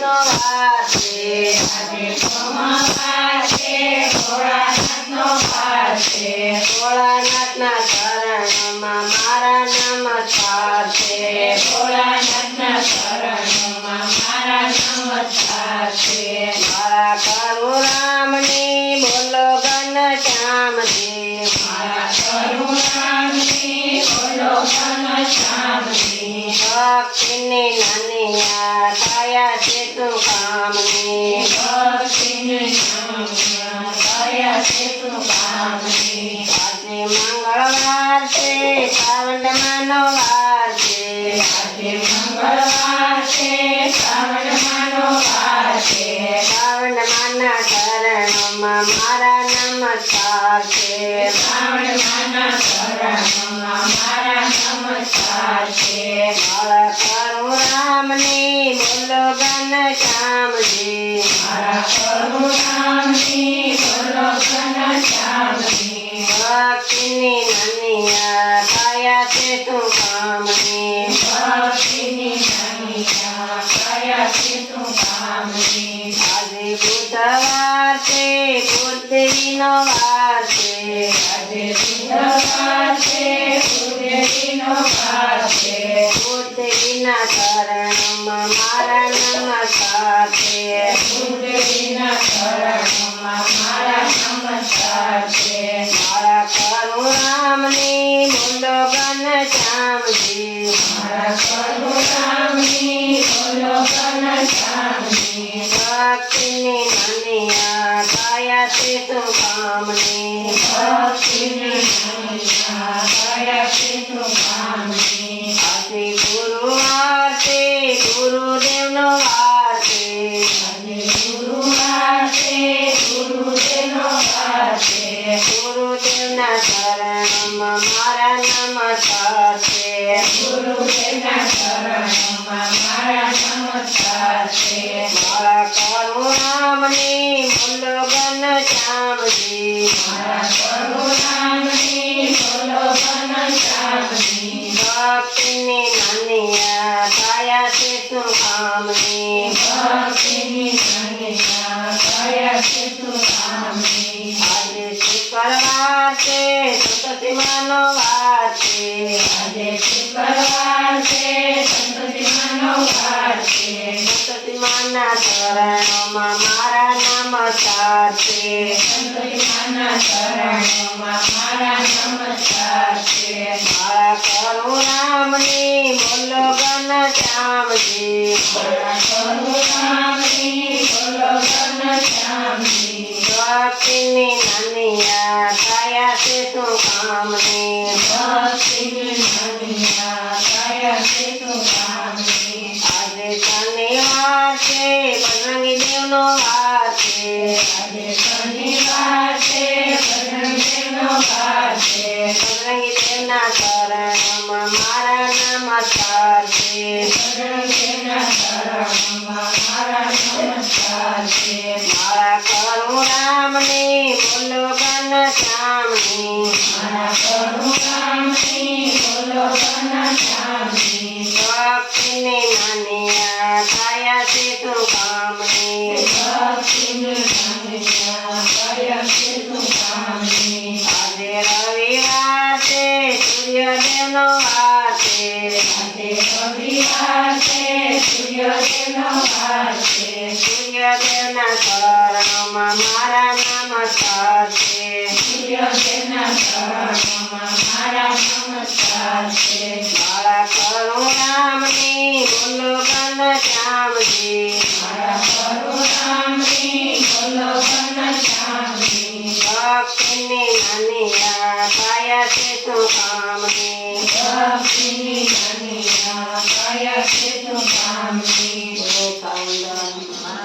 ભોળાનાથનો વાર છે આજે સોમવાર છે ભોળાનાથનો વાર છે ભોળાનાથના ચરણોમાં મારા નમસ્કાર છે ભોળાનાથના ચરણોમાં મારા નમસ્કાર છે મારા કરુણામની બોલો ઘનશ્યામજી મારા કરુણામણી બોલો ઘનશ્યામજી ભક્તિની નાનિયા કાયા છે તું કામની ભક્તિની નામિયા દયા છે તું કામની આજે મંગળવાર છે શ્રાવણમાંનો વાર છે આજે મંગળવાર છે શ્રાવણમાંનો વાર છે શ્રાવણમાંના ચરણોમાં મારા નમસ્કાર છે શ્રાવણમાંના ચરણોમાં મારા નમસ્કાર છે મારા કરુણામની બોલો ઘનશ્યામજી મારા કરુણામણી બોલો ઘનશ્યામજી ભક્તિની નાનિયા કાયા છે તું કામની ભક્તિની નામિયા દયા છે તું કામની આજે બુધવાર છે બુદ્ધિનો વાર છે આજે બુધવાર છે બુદ્ધિનો વાર છે બુદ્ધિના ચરણોમાં મારા નમસ્કાર છે બુદ્ધિના ચરણોમાં મારા નમસ્કાર છે મારા કરુણામની બોલો ઘનશ્યામજી મારા કરુણામણી બોલો ઘનશ્યામજી ભક્તિની નાનિયા કાયા છે તું કામની ભક્તિની નામિયા દયા છે તું કામની આજે ગુરુવાર છે ગુરુદેવનો વાર છે આજે ગુરુવાર છે ગુરુદેવનો વાર છે ગુરુદેવના ચરણોમાં મારા નમસ્કાર છે ગુરુદેવના ચરણોમાં મારા નમસ્કાર છે મારા કરુણામની બોલો ઘનશ્યામજી મારા કરુણામણી બોલો ઘનશ્યામજી ભક્તિની નાનિયા કાયા છે તું કામની ભક્તિની નામિયા દયા છે તું કામની આજે શુક્રવાર છે સંતતિમાંનો વાર છે આજે શુક્રવાર છે સંતતિમાંનો વાર છે સંતતિમાંના ચરણોમાં મારા નમસ્કાર છે સંતતિમાંના ચરણોમાં મારા નમસ્કાર છે મારા કરુણામની બોલો ઘનશ્યામજી મારા કરુણામણી બોલો ઘનશ્યામજી ભક્તિની નાનિયા કાયા છે તું કામની ભક્તિની નામિયા દયા છે તું કામની આજે શનિવાર છે બજરંગી દેવનો વાર છે આજે શનિવાર છે બજરંગીનો વાર છે બજરંગી દેવના ચરણોમાં મારા નમસ્કાર છે બજરંગીના ચરણોમાં મારા નમસ્કાર છે મારા કરુણામની બોલો ઘનશ્યામની મારા કરુણામણી બોલો ઘનશ્યામની ભક્તિની નાનિયા કાયા છે તું કામની ભક્તિની નામિયા દયા છે તું કામની આજે રવિવાર છે સૂર્યદેવનો વાર છે આજે રવિવાર છે સૂર્યોદયનો વાર છે સૂર્યદેવના ચરણોમાં મારા નમસ્કાર છે સૂર્યોદયના ચરણોમાં મારા નમસ્કાર છે મારા કરુણામની બોલો ઘનશ્યામજી મારા કરુણામણી બોલો ઘનશ્યામજી ભક્તિની નાનિયા કાયા છે તું કામની ભક્તિની નામિયા દયા છે તું કામની